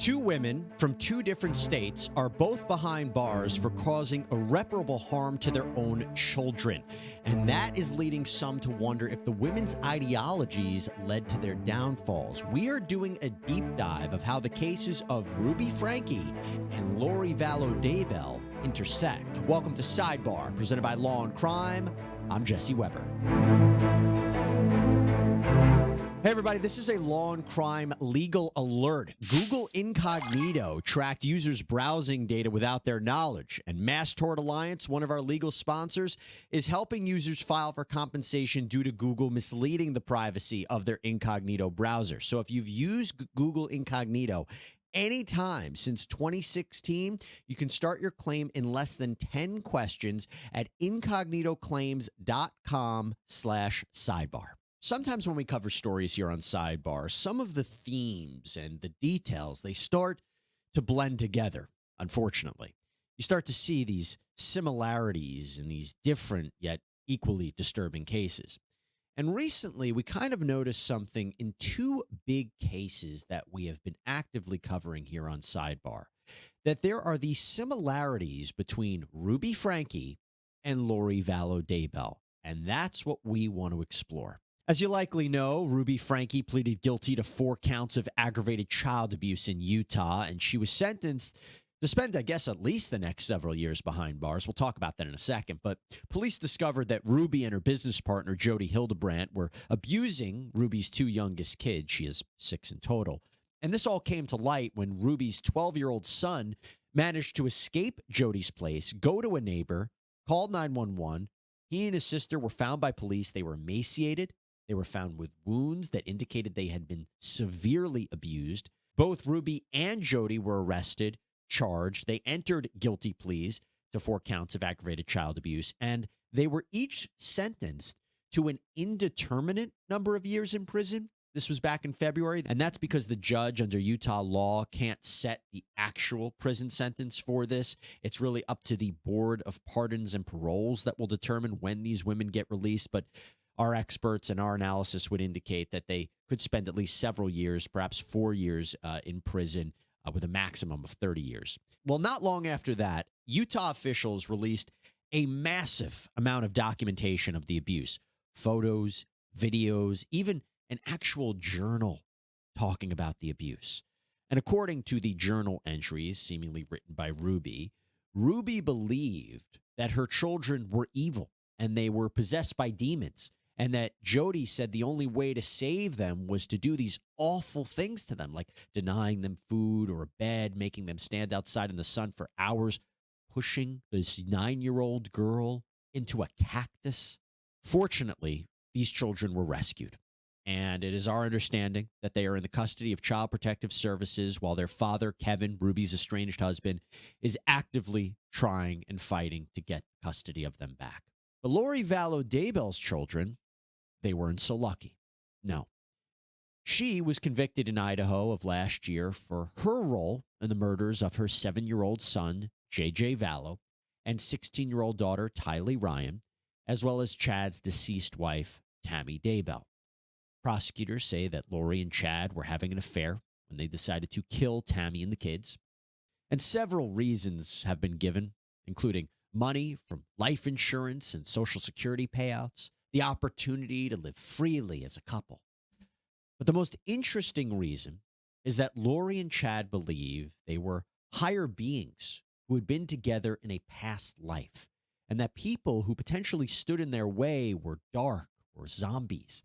Two women from two different states are both behind bars for causing irreparable harm to their own children. And that is leading some to wonder if the women's ideologies led to their downfalls. We are doing a deep dive of how the cases of Ruby Franke and Vallow Daybell intersect. Welcome to Sidebar, presented by Law&Crime. I'm Jesse Weber. Hey, everybody, this is a Law&Crime legal alert. Google Incognito tracked users' browsing data without their knowledge. And Mass Tort Alliance, one of our legal sponsors, is helping users file for compensation due to Google misleading the privacy of their incognito browser. So if you've used Google Incognito anytime since 2016, you can start your claim in less than 10 questions at incognitoclaims.com/sidebar. Sometimes when we cover stories here on Sidebar, some of the themes and the details, they start to blend together, unfortunately. You start to see these similarities in these different yet equally disturbing cases. And recently, we kind of noticed something in two big cases that we have been actively covering here on Sidebar, that there are these similarities between Ruby Franke and Vallow Daybell. And that's what we want to explore. As you likely know, Ruby Franke pleaded guilty to 4 counts of aggravated child abuse in Utah, and she was sentenced to spend, I guess, at least the next several years behind bars. We'll talk about that in a second. But police discovered that Ruby and her business partner, Jody Hildebrandt, were abusing Ruby's 2 youngest kids. She has 6 in total. And this all came to light when Ruby's 12-year-old son managed to escape Jody's place, go to a neighbor, called 911. He and his sister were found by police. They were emaciated. They were found with wounds that indicated they had been severely abused. Both Ruby and Jody were arrested, charged. They entered guilty pleas to 4 counts of aggravated child abuse, and they were each sentenced to an indeterminate number of years in prison. This was back in February, and that's because the judge under Utah law can't set the actual prison sentence for this. It's really up to the Board of Pardons and Paroles that will determine when these women get released, but our experts and our analysis would indicate that they could spend at least several years, perhaps 4 years in prison with a maximum of 30 years. Well, not long after that, Utah officials released a massive amount of documentation of the abuse. Photos, videos, even an actual journal talking about the abuse. And according to the journal entries, seemingly written by Ruby, Ruby believed that her children were evil and they were possessed by demons. And that Jody said the only way to save them was to do these awful things to them, like denying them food or a bed, making them stand outside in the sun for hours, pushing this 9-year-old girl into a cactus. Fortunately, these children were rescued. And it is our understanding that they are in the custody of Child Protective Services while their father, Kevin, Ruby's estranged husband, is actively trying and fighting to get custody of them back. But Vallow Daybell's children, they weren't so lucky. No. She was convicted in Idaho of last year for her role in the murders of her 7-year-old son, J.J. Vallow, and 16-year-old daughter, Tylee Ryan, as well as Chad's deceased wife, Tammy Daybell. Prosecutors say that Lori and Chad were having an affair when they decided to kill Tammy and the kids. And several reasons have been given, including money from life insurance and Social Security payouts, the opportunity to live freely as a couple. But the most interesting reason is that Lori and Chad believe they were higher beings who had been together in a past life, and that people who potentially stood in their way were dark or zombies.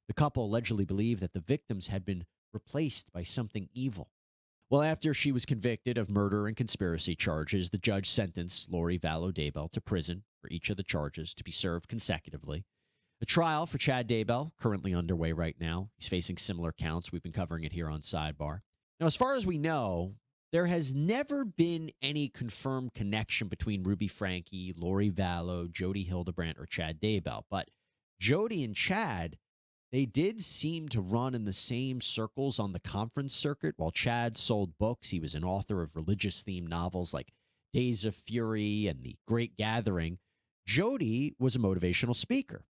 The couple allegedly believed that the victims had been replaced by something evil. Well, after she was convicted of murder and conspiracy charges, the judge sentenced Vallow Daybell to prison for each of the charges to be served consecutively. A trial for Chad Daybell, currently underway right now. He's facing similar counts. We've been covering it here on Sidebar. Now, as far as we know, there has never been any confirmed connection between Ruby Franke, Vallow, Jody Hildebrandt, or Chad Daybell. But Jody and Chad, they did seem to run in the same circles on the conference circuit. While Chad sold books, he was an author of religious-themed novels like Days of Fury and The Great Gathering. Jody was a motivational speaker.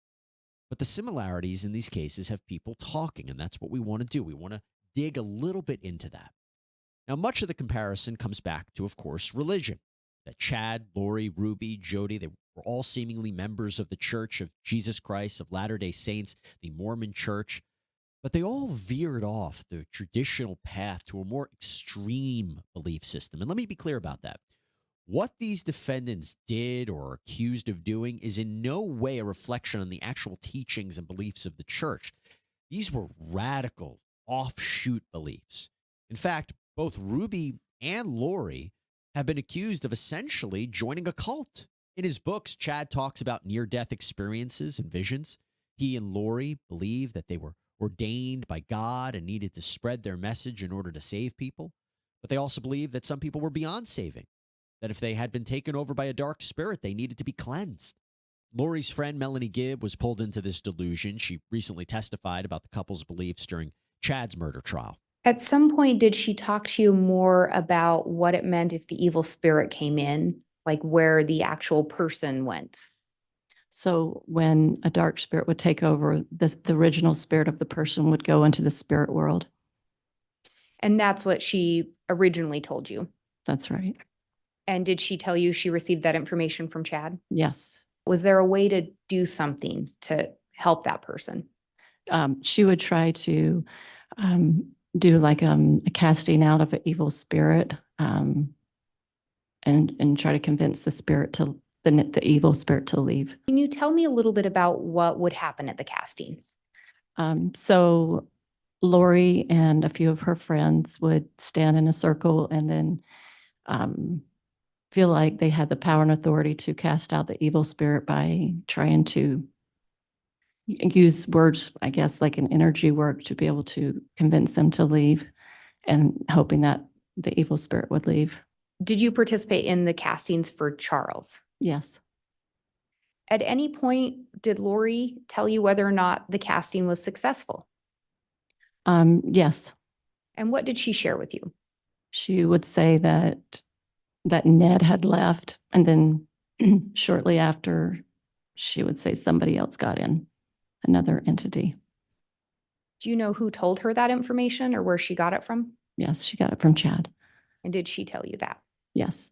But the similarities in these cases have people talking, and that's what we want to do. We want to dig a little bit into that. Now, much of the comparison comes back to, of course, religion. That Chad, Lori, Ruby, Jody, they were all seemingly members of the Church of Jesus Christ of Latter-day Saints, the Mormon Church, but they all veered off the traditional path to a more extreme belief system. And let me be clear about that. What these defendants did or are accused of doing is in no way a reflection on the actual teachings and beliefs of the church. These were radical, offshoot beliefs. In fact, both Ruby and Lori have been accused of essentially joining a cult. In his books, Chad talks about near-death experiences and visions. He and Lori believe that they were ordained by God and needed to spread their message in order to save people. But they also believe that some people were beyond saving, that if they had been taken over by a dark spirit, they needed to be cleansed. Lori's friend, Melanie Gibb, was pulled into this delusion. She recently testified about the couple's beliefs during Chad's murder trial. At some point, did she talk to you more about what it meant if the evil spirit came in, like where the actual person went? So when a dark spirit would take over, the original spirit of the person would go into the spirit world. And that's what she originally told you. That's right. And did she tell you she received that information from Chad? Yes. Was there a way to do something to help that person? She would try to do like a casting out of an evil spirit and try to convince the spirit to the evil spirit to leave. Can you tell me a little bit about what would happen at the casting? So Lori and a few of her friends would stand in a circle and then feel like they had the power and authority to cast out the evil spirit by trying to use words, I guess, like an energy work to be able to convince them to leave and hoping that the evil spirit would leave. Did you participate in the castings for Charles? Yes. At any point, did Lori tell you whether or not the casting was successful? Yes. And what did she share with you? She would say that Ned had left, and then shortly after, she would say somebody else got in, another entity. Do you know who told her that information or where she got it from? Yes, she got it from Chad. And did she tell you that? Yes.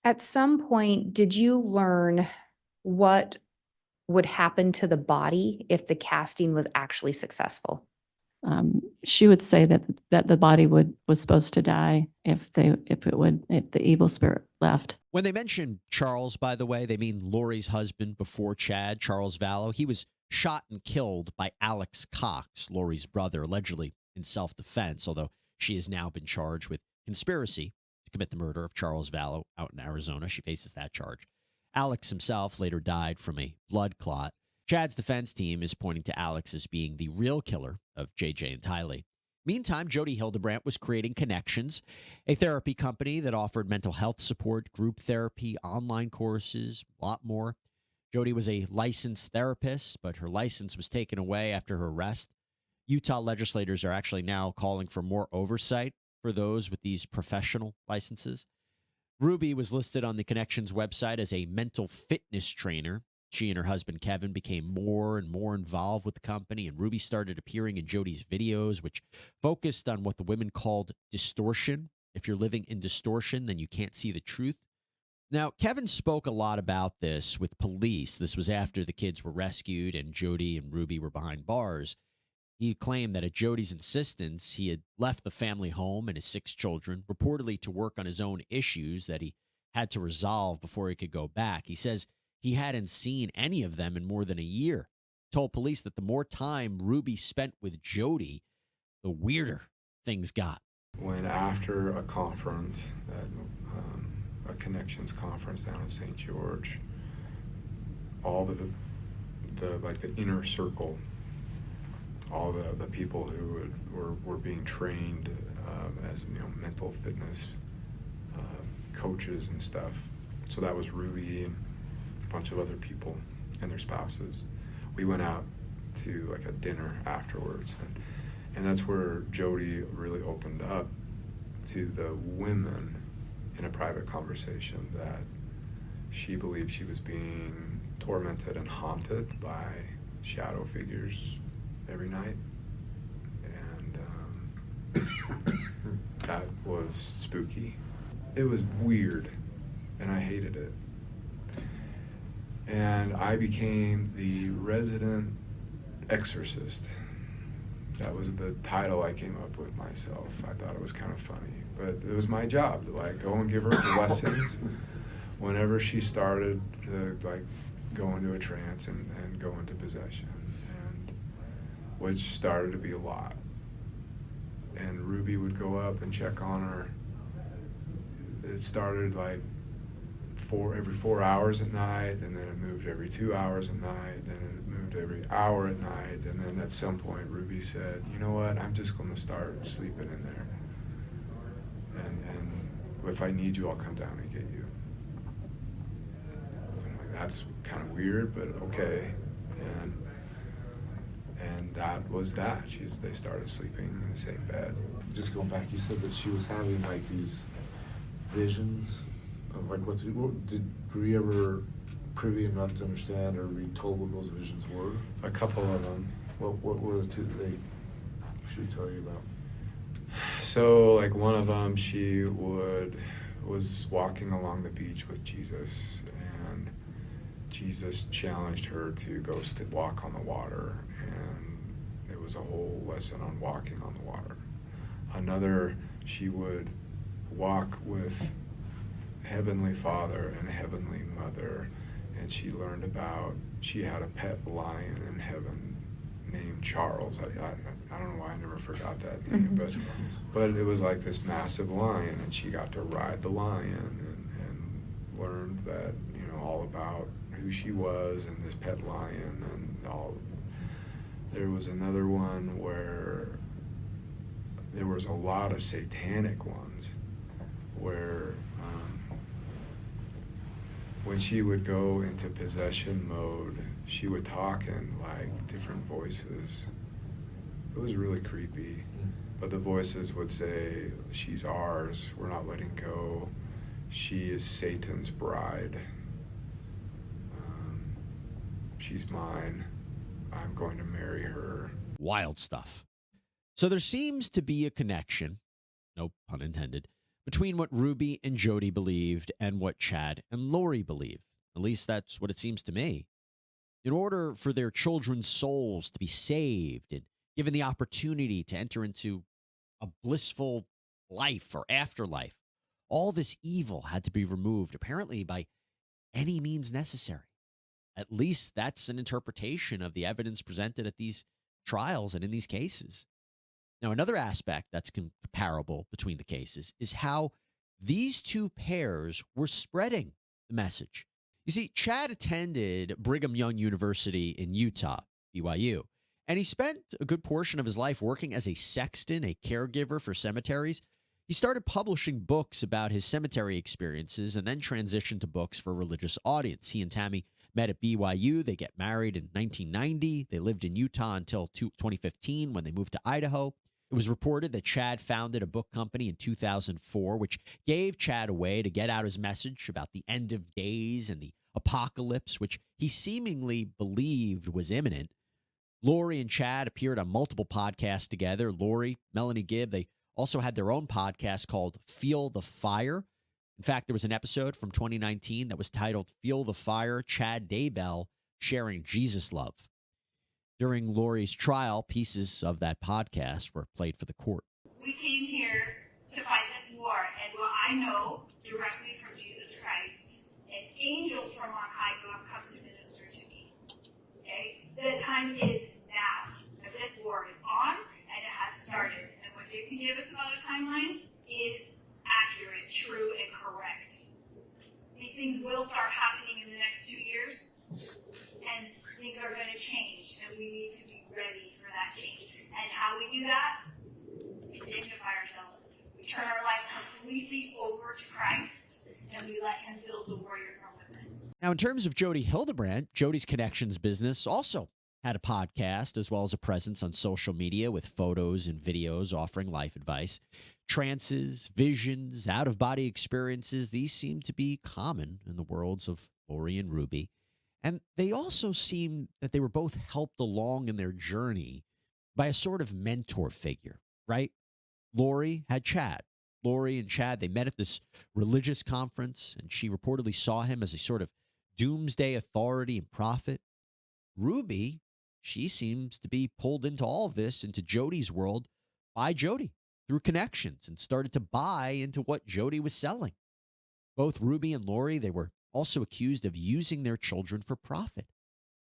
At some point, did you learn what would happen to the body if the casting was actually successful? She would say that the body was supposed to die if the evil spirit left. When they mention Charles, by the way, they mean Lori's husband before Chad, Charles Vallow. He was shot and killed by Alex Cox, Lori's brother, allegedly in self-defense, although she has now been charged with conspiracy to commit the murder of Charles Vallow out in Arizona. She faces that charge. Alex himself later died from a blood clot. Chad's defense team is pointing to Alex as being the real killer of JJ and Tylee. Meantime, Jody Hildebrandt was creating Connexions, a therapy company that offered mental health support, group therapy, online courses, a lot more. Jody was a licensed therapist, but her license was taken away after her arrest. Utah legislators are actually now calling for more oversight for those with these professional licenses. Ruby was listed on the Connexions website as a mental fitness trainer. She and her husband, Kevin, became more and more involved with the company, and Ruby started appearing in Jody's videos, which focused on what the women called distortion. If you're living in distortion, then you can't see the truth. Now, Kevin spoke a lot about this with police. This was after the kids were rescued and Jody and Ruby were behind bars. He claimed that at Jody's insistence, he had left the family home and his 6 children, reportedly to work on his own issues that he had to resolve before he could go back. He says he hadn't seen any of them in more than a year. Told police that the more time Ruby spent with Jody, the weirder things got. When after a conference, a Connexions conference down in St. George, all the inner circle, all the people who were being trained as mental fitness coaches and stuff. So that was Ruby and a bunch of other people and their spouses. We went out to like a dinner afterwards, and that's where Jody really opened up to the women in a private conversation that she believed she was being tormented and haunted by shadow figures every night. And that was spooky. It was weird, and I hated it. And I became the resident exorcist. That was the title I came up with myself. I thought it was kind of funny, but it was my job to like go and give her blessings whenever she started to like go into a trance and go into possession, and which started to be a lot. And Ruby would go up and check on her. It started like every 4 hours at night, and then it moved every 2 hours at night, then it moved every hour at night, and then at some point Ruby said, you know what, I'm just going to start sleeping in there. And if I need you, I'll come down and get you. I'm like, that's kind of weird, but okay. And that was that. They started sleeping in the same bed. Just going back, you said that she was having like these visions of like were you ever privy enough to understand or be told what those visions were? A couple of them. What were the two that she would tell you about? So like one of them, she was walking along the beach with Jesus, and Jesus challenged her to go walk on the water, and it was a whole lesson on walking on the water. Another, she would walk with Heavenly Father and Heavenly Mother, and she learned she had a pet lion in heaven named Charles. I don't know why I never forgot that name, but it was like this massive lion, and she got to ride the lion and learned that, all about who she was and this pet lion and all. There was another one where there was a lot of satanic ones where when she would go into possession mode, she would talk in like different voices. It was really creepy, but the voices would say, she's ours, we're not letting go, she is Satan's bride, she's mine, I'm going to marry her. Wild stuff. So there seems to be a connection, no pun intended, between what Ruby and Jody believed and what Chad and Lori believe. At least that's what it seems to me. In order for their children's souls to be saved and given the opportunity to enter into a blissful life or afterlife, all this evil had to be removed, apparently by any means necessary. At least that's an interpretation of the evidence presented at these trials and in these cases. Now, another aspect that's comparable between the cases is how these two pairs were spreading the message. You see, Chad attended Brigham Young University in Utah, BYU, and he spent a good portion of his life working as a sexton, a caregiver for cemeteries. He started publishing books about his cemetery experiences and then transitioned to books for a religious audience. He and Tammy met at BYU. They get married in 1990. They lived in Utah until 2015 when they moved to Idaho. It was reported that Chad founded a book company in 2004, which gave Chad a way to get out his message about the end of days and the apocalypse, which he seemingly believed was imminent. Lori and Chad appeared on multiple podcasts together. Lori, Melanie Gibb, they also had their own podcast called Feel the Fire. In fact, there was an episode from 2019 that was titled Feel the Fire, Chad Daybell Sharing Jesus Love. During Lori's trial, pieces of that podcast were played for the court. We came here to fight this war, and what I know directly from Jesus Christ and angels from on high who have come to minister to me. Okay? The time is now. This war is on, and it has started. And what Jason gave us about a timeline is accurate, true, and correct. These things will start happening in the next 2 years, and things are going to change, and we need to be ready for that change. And how we do that? We sanctify ourselves. We turn our lives completely over to Christ, and we let him build the warrior from within. Now, in terms of Jody Hildebrand, Jody's Connexions business also had a podcast as well as a presence on social media with photos and videos offering life advice. Trances, visions, out-of-body experiences, these seem to be common in the worlds of Lori and Ruby. And they also seem that they were both helped along in their journey by a sort of mentor figure, right? Lori had Chad, Lori and Chad, they met at this religious conference, and she reportedly saw him as a sort of doomsday authority and prophet. Ruby, she seems to be pulled into all of this, into Jody's world, by Jody through Connexions, and started to buy into what Jody was selling. Both Ruby and Lori, they were also accused of using their children for profit.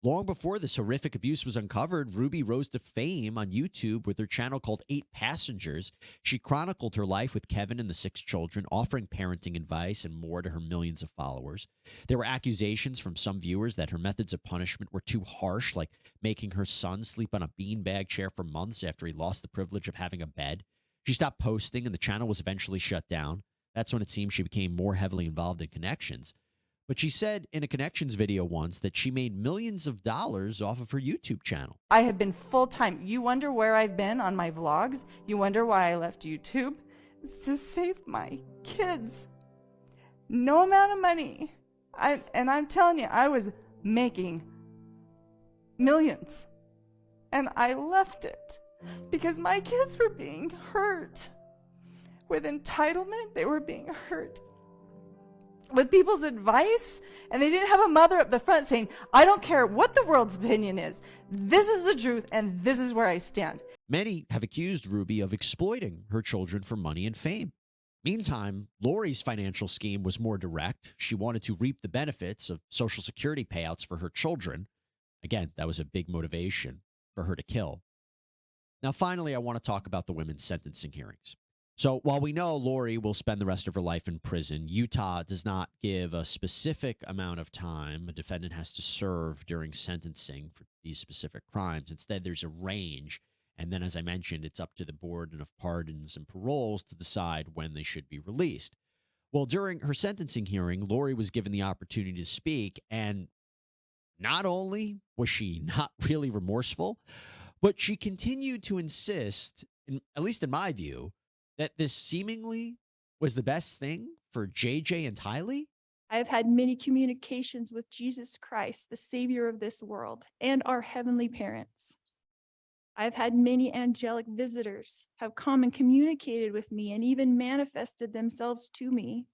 Long before this horrific abuse was uncovered, Ruby rose to fame on YouTube with her channel called 8 Passengers. She chronicled her life with Kevin and the 6 children, offering parenting advice and more to her millions of followers. There were accusations from some viewers that her methods of punishment were too harsh, like making her son sleep on a beanbag chair for months after he lost the privilege of having a bed. She stopped posting, and the channel was eventually shut down. That's when it seemed she became more heavily involved in Connexions. But she said in a Connexions video once that she made millions of dollars off of her YouTube channel. I have been full-time. You wonder where I've been on my vlogs? You wonder why I left YouTube? It's to save my kids. No amount of money. And I'm telling you, I was making millions. And I left it because my kids were being hurt. With entitlement, they were being hurt. With people's advice, and they didn't have a mother up the front saying, I don't care what the world's opinion is. This is the truth, and this is where I stand. Many have accused Ruby of exploiting her children for money and fame. Meantime, Lori's financial scheme was more direct. She wanted to reap the benefits of Social Security payouts for her children. Again, that was a big motivation for her to kill. Now, finally, I want to talk about the women's sentencing hearings. So while we know Lori will spend the rest of her life in prison, Utah does not give a specific amount of time a defendant has to serve during sentencing for these specific crimes. Instead, there's a range. And then, as I mentioned, it's up to the Board of Pardons and Paroles to decide when they should be released. Well, during her sentencing hearing, Lori was given the opportunity to speak. And not only was she not really remorseful, but she continued to insist, at least in my view, that this seemingly was the best thing for JJ and Tylee? I have had many communications with Jesus Christ, the Savior of this world, and our heavenly parents. I have had many angelic visitors have come and communicated with me and even manifested themselves to me.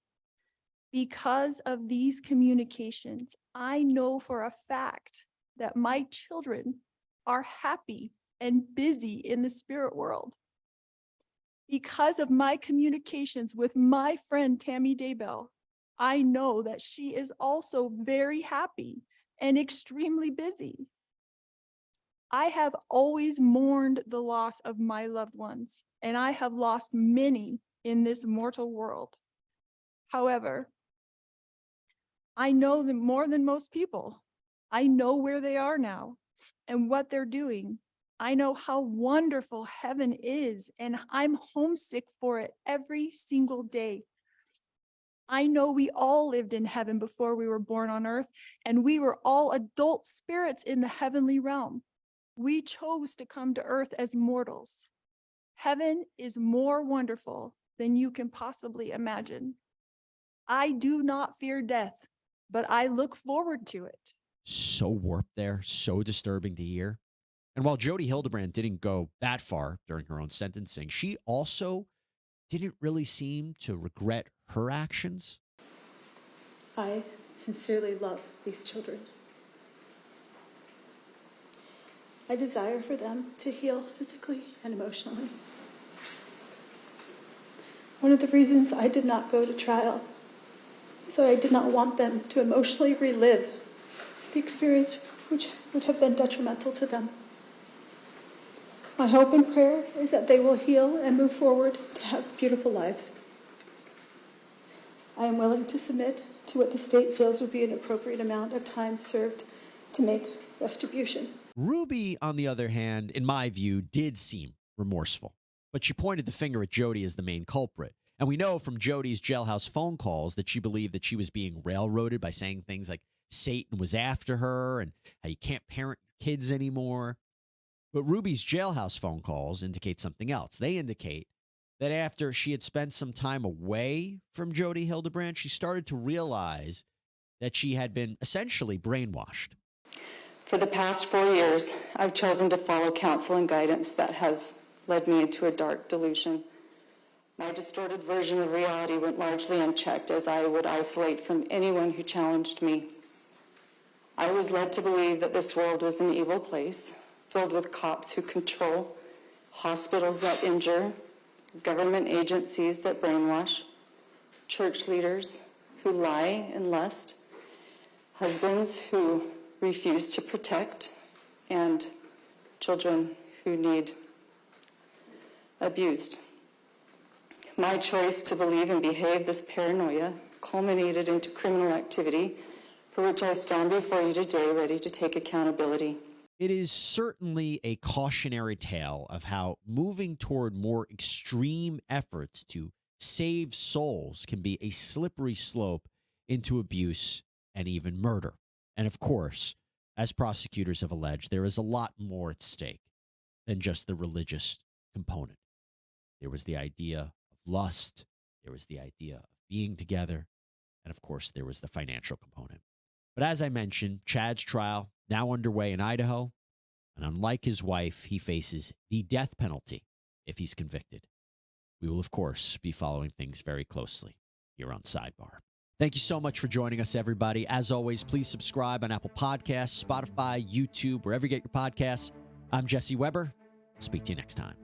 Because of these communications, I know for a fact that my children are happy and busy in the spirit world. Because of my communications with my friend Tammy Daybell, I know that she is also very happy and extremely busy. I have always mourned the loss of my loved ones, and I have lost many in this mortal world. However, I know them more than most people. I know where they are now and what they're doing. I know how wonderful heaven is, and I'm homesick for it every single day. I know we all lived in heaven before we were born on earth, and we were all adult spirits in the heavenly realm. We chose to come to earth as mortals. Heaven is more wonderful than you can possibly imagine. I do not fear death, but I look forward to it. So warped there, so disturbing to hear. And while Jody Hildebrand didn't go that far during her own sentencing, she also didn't really seem to regret her actions. I sincerely love these children. I desire for them to heal physically and emotionally. One of the reasons I did not go to trial is that I did not want them to emotionally relive the experience which would have been detrimental to them. My hope and prayer is that they will heal and move forward to have beautiful lives. I am willing to submit to what the state feels would be an appropriate amount of time served to make retribution. Ruby, on the other hand, in my view, did seem remorseful, but she pointed the finger at Jody as the main culprit. And we know from Jody's jailhouse phone calls that she believed that she was being railroaded by saying things like Satan was after her and how you can't parent kids anymore. But Ruby's jailhouse phone calls indicate something else. They indicate that after she had spent some time away from Jody Hildebrand, she started to realize that she had been essentially brainwashed. For the past 4 years, I've chosen to follow counsel and guidance that has led me into a dark delusion. My distorted version of reality went largely unchecked, as I would isolate from anyone who challenged me. I was led to believe that this world was an evil place, filled with cops who control, hospitals that injure, government agencies that brainwash, church leaders who lie and lust, husbands who refuse to protect, and children who need abused. My choice to believe and behave this paranoia culminated into criminal activity for which I stand before you today ready to take accountability. It is certainly a cautionary tale of how moving toward more extreme efforts to save souls can be a slippery slope into abuse and even murder. And of course, as prosecutors have alleged, there is a lot more at stake than just the religious component. There was the idea of lust, there was the idea of being together, and of course, there was the financial component. But as I mentioned, Chad's trial now underway in Idaho, and unlike his wife, he faces the death penalty if he's convicted. We will, of course, be following things very closely here on Sidebar. Thank you so much for joining us, everybody. As always, please subscribe on Apple Podcasts, Spotify, YouTube, wherever you get your podcasts. I'm Jesse Weber. Speak to you next time.